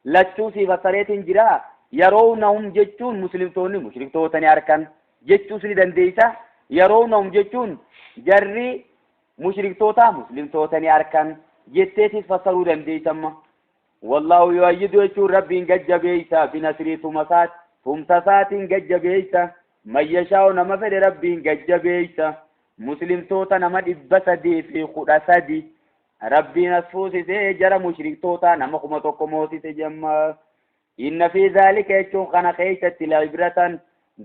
لچوسي فسريت جرا يرونهم جتون مسلمتون مشركتون أركان جتوسي دنديسا يرونهم جتون جري مشركتوتا مسلمتون أركان جتيسي فسروا دنديسا ما والله يؤيد يجون ربي ججبيسا بنصري ثمسات ثمسات ججبيسا من يشاء نما فد ربي ججبيسا مسلم توتا نما دبسدي في خدسدي ربي نسفوسي جرى مشرك توتا نما خمتو موسي تجمع إن في ذلك يجون خنا خيشة العبرة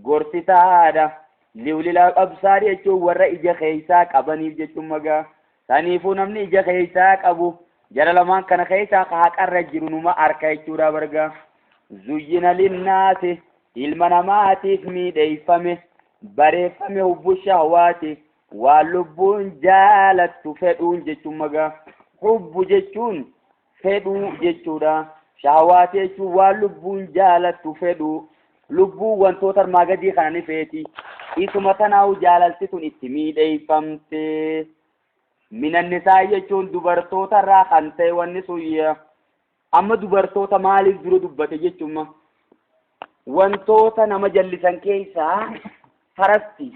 غرستا هذا لولي الأبصار يجون ورا إجا خيساك أبني جتون مغا تانيفو نمني إجا خيساك أبو جرى لما كان خيساك حق الرجل نما أركا يجورا برغا زين للناس المنامات اسمي ديفمه بريفمه حب الشهوات واللبون جالت فدون جتون مغا حب جتون فدو جتودا شهوات جتون واللبون جالت فدو لبو وانتوتر ماغدي خاني فيتي اسم تناو جاللتتون اتمي ديفمته من النساء جتون دبرتوتا راخنتي والنسوية أما دبرتوتا مالك درو دبته جتون wantoota nama jallisan keessaa farasti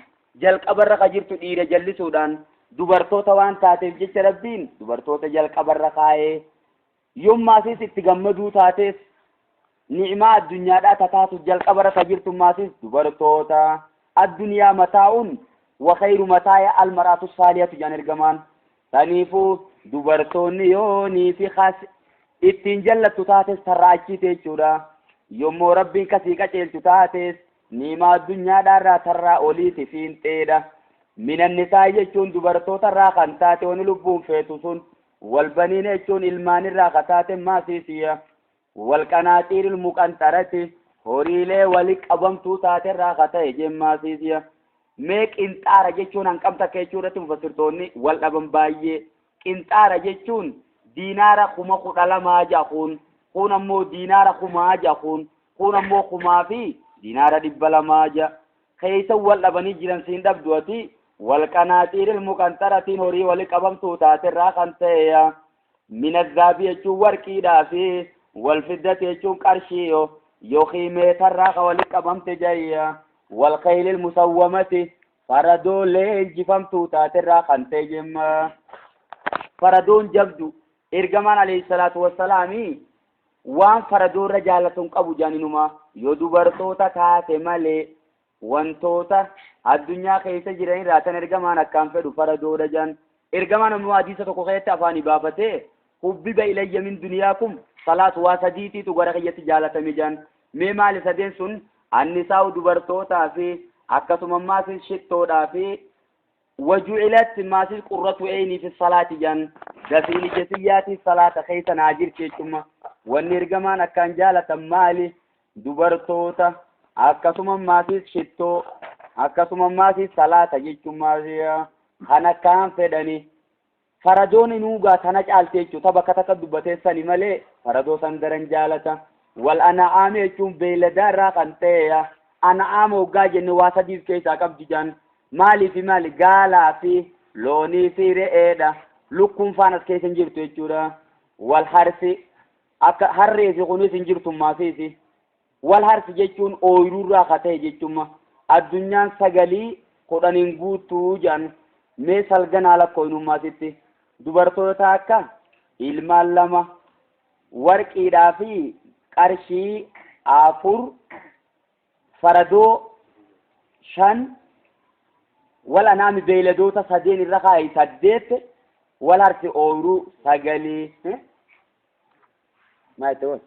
jalqabarra qajirtu dhiira jallisuudhaan dubartoota waan taateef jecha rabbiin dubartoota jalqabarra kaa'ee yommaasis itti gammaduu taates ni'imaa addunyaadhaa tataatu jalqabarra qajirtu maasis dubartoota addunyaa mataa'uun wa khayru mataaya almaraatu saaliyatu jaan ergamaan taniifuu dubartoonni yoonii fi khas ittiin jallattu taates tarraachite jechuudha yommuu rabbiin kasii qaceelchu taates ni'imaa addunyaadhaarraa tarraa oliiti fiinxeedha minannisaa jechuun dubartootarraa kan taate wani lubbuun feetu sun walbaniin jechuun ilmaanirraa ka taate maasiisiya walqanaaxiiril muqanxarati horiilee wali qabamtuu taaterraa ka ta'e jemmaasiisiya mee qinxaara jechuun hanqamta keechuurratti mufassirtoonni wal dhaban baay'ee qinxaara jechuun diinaara 12,000 jaquun kun ammoo diinaara 1,000 jaquun kun ammoo 1,000 fi diinaara 200 ja keessa wal dhabanii jiran siin dhabduati wal qanaaxiiril muqanxaratiin horii wali qabamtuu taaterraa kan ta'e minazaabi jechuun warqiidhaa fi wal fiddati jechuun qarshii yookiin meetarraa ka wali qabamte jayya wal qaylil musawwamati faradoolee injifamtuu taaterraa kan ta'e jemma faradoon jabdu ergamaan alayhi salaatu wassalaamii waan faradoorra jaalatuun qabu jaaninuma yoo dubartoota taate malee wantoota addunyaa keessa jiran irraa tan ergamaan akkaan fedhu faradoodha jaan ergamaan ammoo hadiisa tokko keessatti afaanii baafatee hubbiba ilayya min duniyaakum salaatu waa sadiitiitu gara kiyyatti jaalatame jaan mee maali sadeen sun annisaa'u dubartootaa fi akkasuma maasis shittoodhaa fi waju'ilat maasis qurratu eeyni fi salaati jaan dafiini jesiyyaati salaata keessa naa jirti jechuudha wanni ergamaan akkaan jaalatan maali dubartoota akkasuma maasis shittoo akkasuma maasis salaata jechuudha kan akkaan fedhani faradoon inuugaa tana caalte jechuudha tapha takka dubbateessani malee faradoo san daran jaalata wal ana'aame jechuun beeyladaa irraa kan ta'e ana'aama hoggaa jenne waa sadiif keessaa qabdi jaan maalii fi maali gaalaa fi loonii fi re'eedha lukkuun faanas keessa hin jirtu jechuudha wal harsi akka harree fi kunis hin jirtu maasiisi wal harsi jechuun ooyiruurraa ka ta'e jechuudha addunyaan sagalii 10 guutuu jaan mee salganaa lakkooyinummaasitti dubartoota akka ilmaan 2 warqiidhaa fi qarshii 4 faradoo 5 wal anaami beeyladoota 3 irra kaa'e 8 wal harsi ooyiruu 9 maayitoo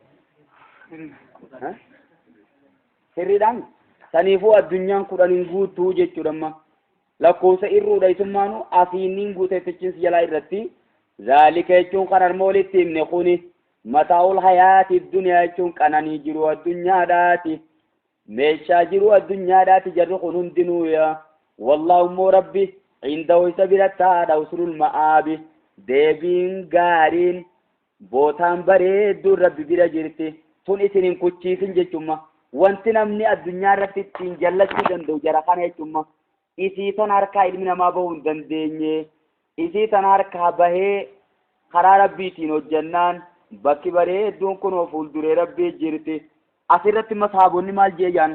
sirriidhaan saniifuu addunyaan 10 guutuu jechuudha lakkoofsa irruudha isummaanu asiinniin guuteeffichiinsi jalaa irratti zaalika jechuun kan arma walitti himne kuni mataa'ul hayaati duniyaa jechuun qananii jiru addunyaadhaati meeshaa jiru addunyaadhaati jarri kun hundinuu wallahu immoo rabbi indahu isa biratti haadha usulul ma'aabi deebiin gaariin bootaan bareedduun rabbi bira jirti tun isin hin kuchiisin jechuudha wanti namni addunyaa irratti ittiin jallachuu danda'u jara kana jechuudha isii ton harkaa ilmi namaa bahuu hin dandeenye isii tan harkaa bahee karaa rabbiitiin hojjannaan bakki bareedduun kunoo fuulduree rabbii jirti. asirratti masaabonni maal jeeyaan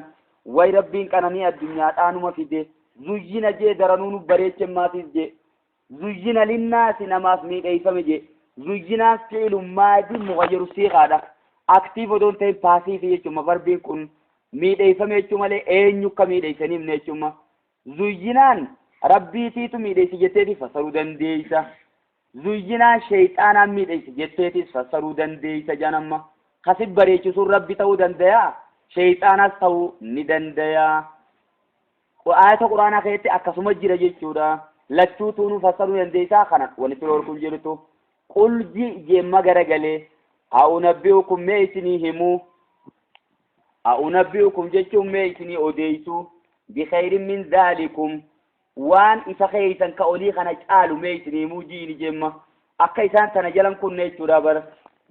way rabbiin qananii addunyaadhaanuma fide zuyyina jee daranuunu bareechemmaatiis jee zuyyina linnaasi namaaf miidheeyfame jee zuyyinaan fi'ilun maadi mughayyiru siiqaadha aktiif odoon ta'e paasiifi jechuma barbiin kun miidheeyfame jechuu malee eenyu akka miidheeysaniif jechuma zuyyinaan rabbiitiitu miidheeysi jetteetif fassaruu dandeeysa zuyyinaan shayxaanaan miidheeysi jetteetis fassaruu dandeeysa janamma kasib bareechisuun rabbi ta'uu dandaya shayxaanas ta'uu ni dandaya ayata quraanaa keessatti akkasuma jira jechuudha lachuutu nu fassaruu dandeeysa kana walitti lorkuun jirtu qul jemma garagalee a'unabbi'ukum mee isinii himuu a'unabbi'ukum jechuun mee isinii odeeysu bikhayrin min dhaalikum waan isa keeysan ka olii kana caalu mee isinii himuu jiini jemma akka isaan tana jalan kunne jechuudha bara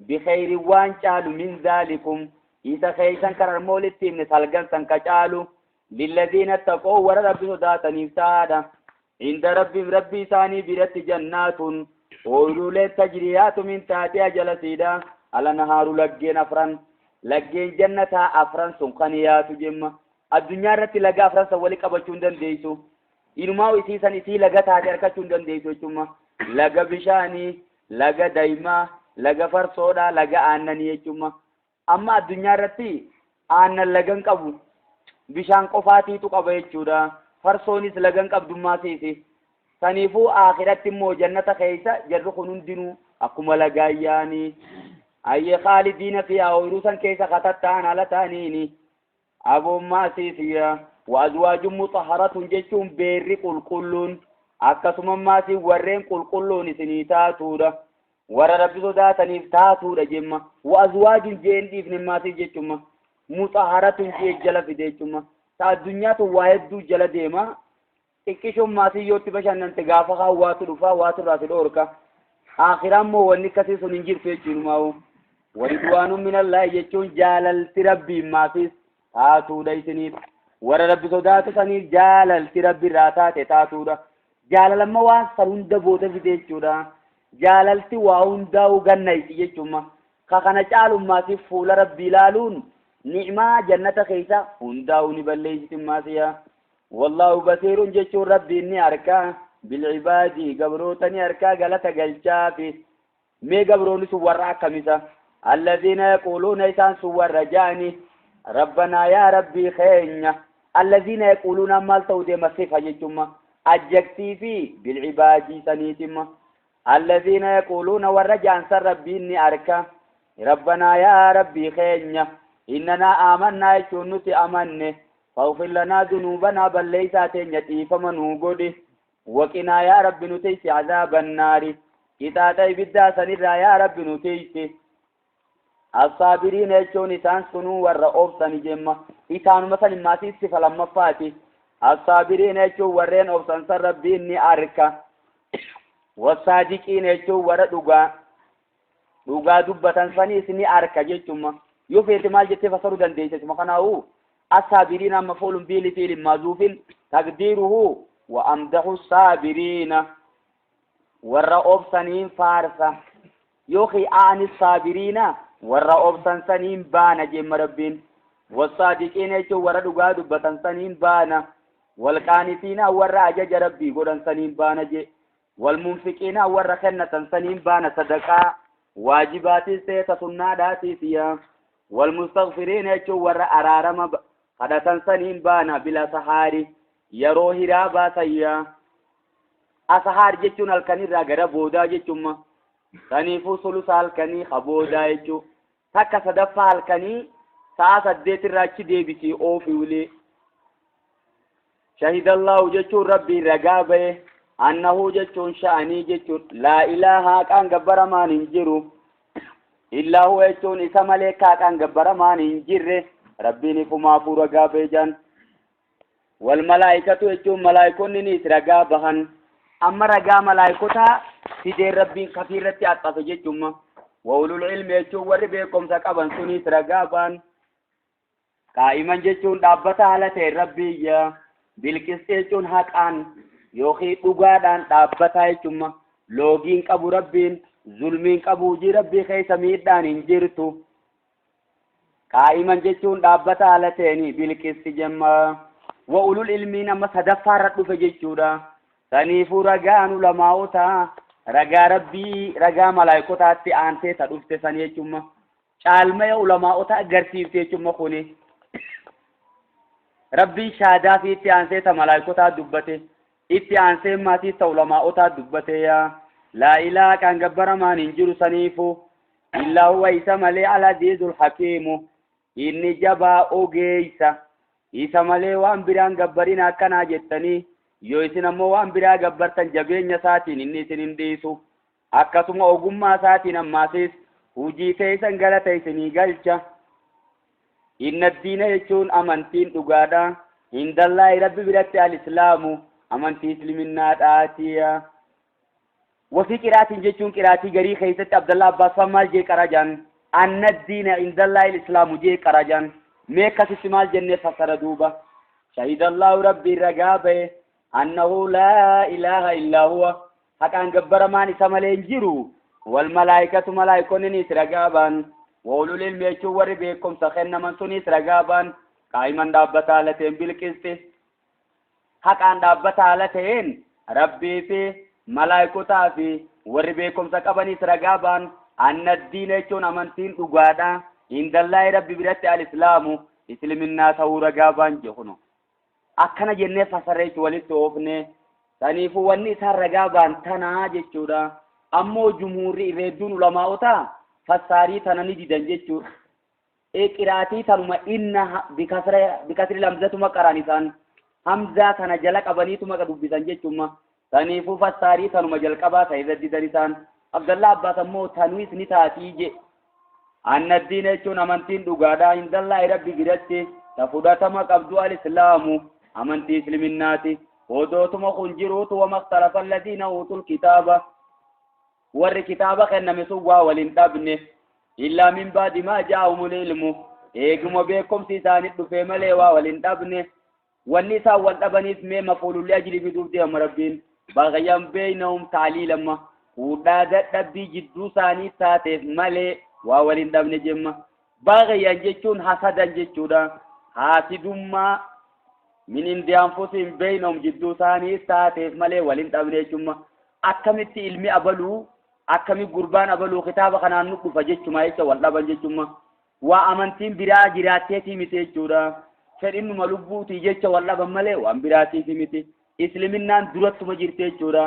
bikhayrin waan caalu min dhaalikum isa keeysan karar moolitti himne salgan san ka caalu lilladhiina attaqoo warra rabbi sodaataniif taadha inda rabbi isaanii biratti jannaatun ooluuleen tajriyaatu min taatiha jalasiidha alanahaaru laggeen afran laggeen jannataa afran sun kan yaatu jemma addunyaa irratti laga afran san wali qabachuu hin dandeeysu inumaa isiisan isii laga taate harkachuu hin dandeeysu jechuma laga bishaanii laga daymaa laga farsoodha laga aannanii jechuma amma addunyaa irratti aannan lagan qabu bishaan qofaatiitu qaba jechuudha farsoonis lagan qabdummaasiisi saniifuu akhiratti immoo jannata keeysa jarri kun hundinuu akkuma lagaayyaanii ayye khaalidiina fiihaa ooyiruusan keessa katattaan ala ta'aniini abommaasiisiya wa azwaajun mutahharatun jechuun beerri qulqulluun akkasuma maasii warreen qulqulluun isinii taatuudha warra rabbi sodaataniif taatuudha jemma wa azwaajun jeen dhiifne maasii jechuma mutahharatun jee jala fide jechuma ta addunyaatu waa hedduu jala deema xiqqishoon maasii yootti bashannante gaafa hawaatu dhufaa waatu irraa si dhoorka akhiraan moo wanni akkasii sun hin jirtu jechuunumaa'u waridwaanun minallaahi jechuun jaalalti rabbiin maasiis taatuudha isiniif warra rabbi sodaatu saniif jaalalti rabbi irraa taate taatuudha jaalalamma waan san hunda booda fide jechuudha jaalalti waa hundaa'u gannayti jechuma ka kana caalummaasiif fuula rabbii ilaaluun ni'maa jannata keeysa hundaa'u ni balleeysitin maasiya wallahu basiirun jechuun rabbiin ni arkaa bilcibaadii gabroota ni arkaa galata galchaafi mee gabroonni sun warra akkamisa alladhiina yaquuluuna isaan sun warra jaani rabbanaa yaa rabbii keenya alladhiina yaquuluuna maal ta'u deema sifa jechuma ajjektii fi bilcibaadii saniitimma alladhiina yaquuluuna warra jaansan rabbiin ni arka rabbanaa yaa rabbii keenya innanaa aamannaa jechuun nuti amanne faghfir lanaa dhunuubanaa balleeysaa teenya dhiifama nuu godhi waqinaa yaa rabbi nuteysi عذاب النار qixaaxa ibiddaa sanirraa yaa rabbi nuteysi الصابرين jechuun isaan sunuu warra obsani jemma isaanuma san immaasiis sifa lammaffaati الصابرين jechuun warreen obsan san rabbiin ni arka والصادقين jechuun warra dhugaa dubbatan saniis ni arka jechuma yoo feete maal jettee fasaruu dandeeysa isuma kanaahu الصابرين مفعول به لفعل محذوف تقديره وأمدح الصابرين والرؤوف سنين فارسة يوخي عن الصابرين والرؤوف سنين بانا جم ربين والصادقين يجو وردقا دبتا سنين بانا والقانتين والرأجج ربي قرن سنين بانا جي والمنفقين والرخنة سنين بانا صدقا واجبات سيتا سناداتي فيها والمستغفرين يجو ور أرارم قدتن سنين بانا بلا سحاري yeroo hiraa baasayyaa asahaar jechuun halkanii irraa gara boodaa jechuun saniifuu sulusa halkanii kaboodaa jechuun takka sadaffaa halkanii sa'a 8 irraa achi deebisii oofi ulee shahidallahu jechuun rabbii ragaa bahe annahu jechuun sha'anii jechuun laa ilaaha haqaan gabbaramaan hin jiru illaa huwa jechuun isa malee haqaan gabbaramaan hin jirre rabbiin ifumaafuu ragaa bahe jaan والملائكة يجون ملائكون نيس رجا بهن أما رجا ملائكتا سيدير ربين كثيرة أتفجد جمّة وأولو العلم يجون وربيكم سكابن سنيس رجا بهن قائما يجون دابتا على ربي بالكس يجون حقان يوخي أغادان دابتا يجمّة loogiin qabu rabbiin zulmiin qabu hojii rabbii keessa miidhaan hin jirtu qaa'iman jechuun dhaabbata haala ta'een bilqisti jemma wa ulul ilmiin amma sadaffaarra dhufe jechuudha saniifuu ragaan ulamaa'ota ragaa rabbii ragaa malaayikotaatti aantee ta dhufte san jechuudha caalmaya ulamaa'ota agarsiifte jechuudha kuni rabbii shaadaa fi itti aansee ta malaayikotaa dubbate itti aansee maatii ta ulamaa'ota dubbate yaa laa ilaaha kan gabbaramaan hin jiru saniifu illaa huwa isa malee al-aziizul hakiimu inni jabaa ogeeysa isa malee waan biraan gabbarin akkanaa jettanii yoo isin ammoo waan biraa gabbartan jabeenya isaatiin inni isin hin dhiisu akkasuma ogummaa isaatiin ammaasis hujii keessan galata isinii galcha inna diina jechuun amantiin dhugaadha hindallaahi rabbi biratti al-islaamu amantii islaminaadhaatiya وفي قراءة جيشون قراءة غري خيسة عبد الله عباس فمال جي قراجان أن الدين عند الله الإسلام جي قراجان ميكا سمال جنة فسر دوبا شهد الله ربي رقابه أنه لا إله إلا هو حقا قبر ماني سمالين جيرو والملائكة ملائكون رقابان وولو للميشو وربيكم سخن من سنيس رقابان قائما دابتا لتين بالكسته حقا دابتا لتين ربي فيه malaayikotaa fi warri beekumsa qabanis ragaabaan anna diina jechuun amantiin dhugaadha indallaahi rabbi biratti al-islaamu islaminaa ta'uu ragaabaan jechuun akkana jennee fasarreetti walitti oofne saniifuu wanni isaan ragaabaan tanaa jechuudha ammoo jumhuurri irreedduun ulamaa'ota fassaarii tana ni didan jechuudha qiraatii tanuma inna bikasri lamzatuma qaraan isaan hamzaa kana jala qabaniituma dubbisan jechuudha saniifuu fassaarii tanuma jalqabaa ta'e irratti darisan Abdallah Abbas ammoo tanwiis ni taatii je anna diina jechuun amantiin dhugaadhaa indallaahi rabbi biratti ta fudhatama qabdu al-islaamu amantii islaminaati odootuma kun jiruutu wama ikhtalafa alladhiina uutul kitaaba warri kitaaba kenname sun waa waliin dhabne illaa min baadi maa jaa'ahumul ilmu eeguma beekumsi isaanii dhufee malee waa waliin dhabne wanni isaan wal dhabaniif mee mafuulullee ajli fiduuf deema rabbiin بغيان بينهم تعليلا ودادت دبي جدو ثاني تاتف مالي واولين دابن جمع بغيان جيشون حسدا جيشودا حاسدوما من اندي انفسهم بينهم جدو ثاني تاتف مالي والين دابن جمع اكمت علمي ابلو اكمي قربان ابلو خطابة خنان نقو فجيشما يشا واللبن جيشما وامنتين برا جراتيتي متي جودا فإنه ملبوتي جيشا واللبن مالي وان براتيتي متي islaminaan duratuma jirte jechuudha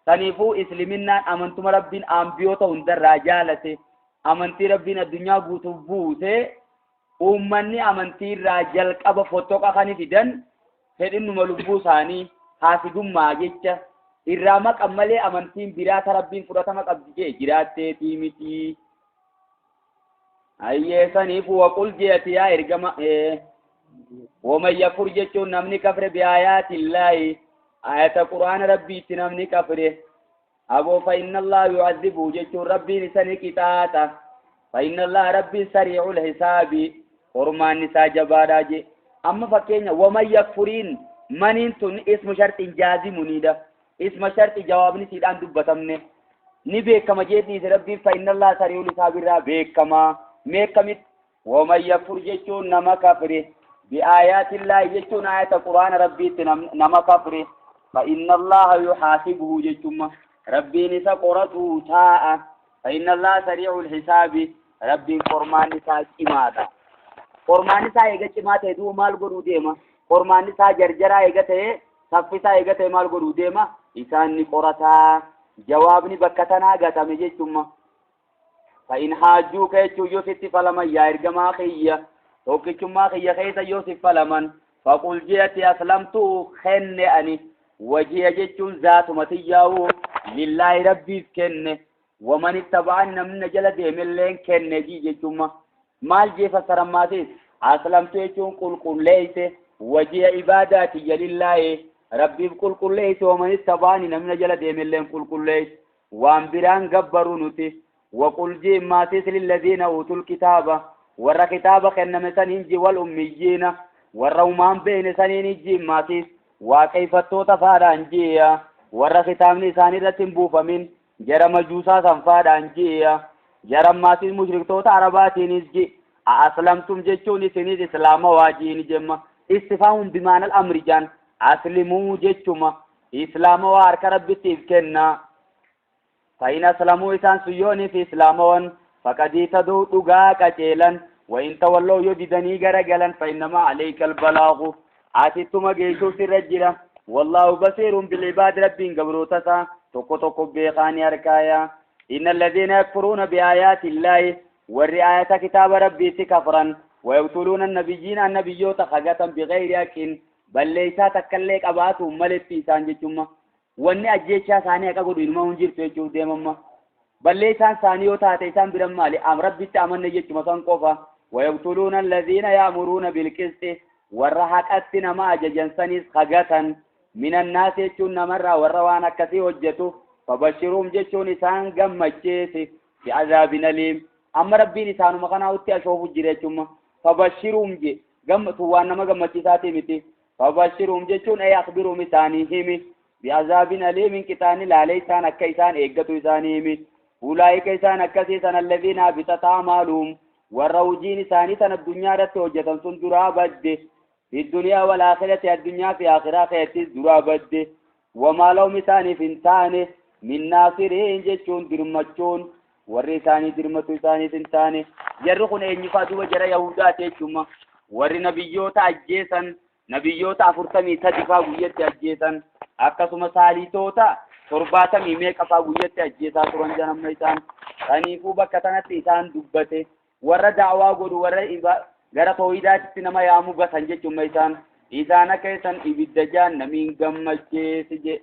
saniifuu islaminaan amantuma rabbiin ambiyoota hundarraa jaalate amantii rabbiin addunyaa guutuuf buuse uummanni amantiirraa jalqaba fotoqa kan fidan fedhinnuma lubbuu isaanii haasidummaa jecha irraa maqan malee amantiin biraa ta rabbiin fudhatama qabdi jee jiraatteetii miti ayyee saniifuu waqul jeeti yaa ergama ومن يكفر جتون نمني كفر بآيات الله آية قرآن ربي تنمني كفره أبو فإن الله يعذبه جتون ربي نسني كتاتا فإن الله ربي سريع الحساب قرمان نساء جباراج أما فكين ومن يكفرين من انتن اسم شرط جازم منيدا اسم شرط جواب نسيد أن دبتمني نبيك كما جيتني ربي فإن الله سريع الحساب را بيك كما ميكمت ومن يكفر جتون نما كفره بآيات الله يجتون آية القرآن ربي نما كفره فإن الله يحاسبه جتما ربي نسا قرته تاء فإن الله سريع الحساب ربي قرمان نسا إماتا قرمان نسا يجت إماتا يدو مال قرو ديما قرمان نسا جرجرا يجت سفسا يجت مال قرو ديما إسان قرتا جوابني بكتنا قتم جتما فإن حاجوك يجو يوسف فلما يارجما خيه توكيشما خي خيسا يوسف فلمن فقل جيت أسلمت خن أني وجي جتون ذات متياو لله ربي كن ومن اتبعني من جلد ملين كن جي جتوما مال جي فسرماتيس أسلمت يجون قل ليس وجي عباداتي لله ربي قل ليس ومن اتبعني من جلد ملين قل ليس وانبران قبرونتي وقل جي ماتيس للذين أوتوا الكتابة ورا كتابك إنما سنينجي والأميين ورا ومان بين سنينجي ماتيس وكيف توتفارانجيا ورا كتابني ساني رتنبو فمن jara majuusaa sanfaadhaan ji'a jarammaatiin mushriktoota arabaatiinis ji aslamtum jechuun isinis islaama waajiin jemma istifaamun bimaanal amri jaan aslimuu jechuma islaama waa harka rabbittiif kenna فإن أسلموا إسان سيوني في إسلامون فقد يتدوا دقا قتيلا وإن تولوا يددني غرقلا فإنما عليك البلاغ آتتما جيشو سرجلا والله بصير بالعباد ربين قبروتسا تقو بيخاني أركايا إن الذين يكفرون بآيات الله والرعاية كتاب ربي كفرا ويقتلون النبيوت خقة بغير أكل بل ليسا تكليك أباتهم ملت في سانجتما wanni ajjeechaa isaanii akka godhu ilma hunjirtu jechuuf deemamma ballee isaan isaanii yoo taate isaan biran maali rabbitti amanne jechuma san qofa wayaqtuluuna alladhiina ya'muruuna bilqisti warra haqatti nama ajajan sanis hagatan minannaas jechuun namarraa warra waan akkasii hojjetu fabashiruum jechuun isaan gammacheesi bi azaabin aliim amma rabbiin isaanuma kanaatti ashoofu jira jechuudha fabashiruum je gammatu waan nama gammachiisaati miti fabashiruum jechuun ay akhbiruum isaanii himi بعذاب أليم كتان لاليسان أكيسان إيقتو إسانيمي أولئك إسان أكسيسان الذين أبتت أعمالهم والروجين إسانيسان الدنيا رتوجة سندرا بد في الدنيا والآخرة الدنيا في آخرة خيتي درا بد وما لهم إساني فنسان من ناصرين جيشون درمتشون ورساني درمتو إساني فنسان يرخون إنفاتو وجر يهودات يشوما ور نبيوت أجيسان نبيوت أفرتمي تدفا ويت أجيسان akkasuma saalitoota 70 meeqafaa guyyatti ajjeesaa turan janamna isaan kaniifuu bakka tanatti isaan dubbate warra da'waa godhu warra gara tawhiidaatti nama yaamu gasan jechuun isaan akka isan ibidda jaan namiin gammacheesi je